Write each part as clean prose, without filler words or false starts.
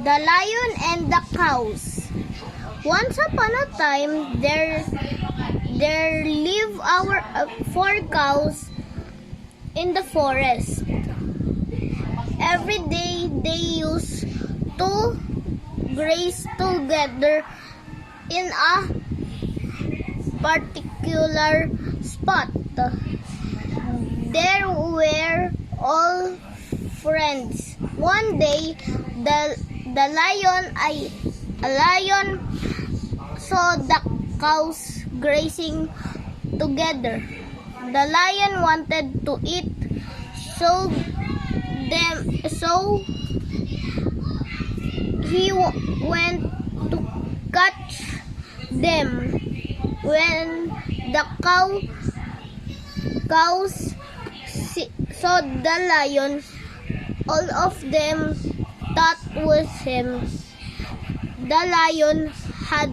The Lion and the Cows. Once upon a time, there live four cows in the forest. Every day they used to graze together in a particular spot. They were all friends. One day, a lion saw the cows grazing together. The lion wanted to eat, so he went to catch them. When the cows saw the lion, all of them thought was him. The lion had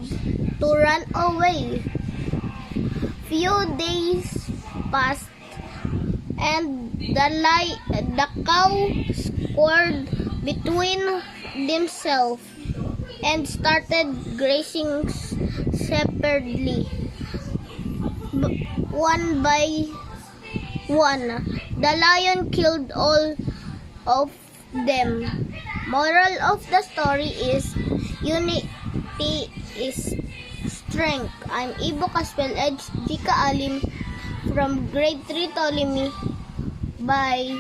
to run away. Few days passed, and the cow squared between themselves and started grazing separately. One by one, the lion killed all of them. Moral of the story is unity is strength. I'm Ibo Caspel Edge Jika Alim from Grade 3 Ptolemy. Bye.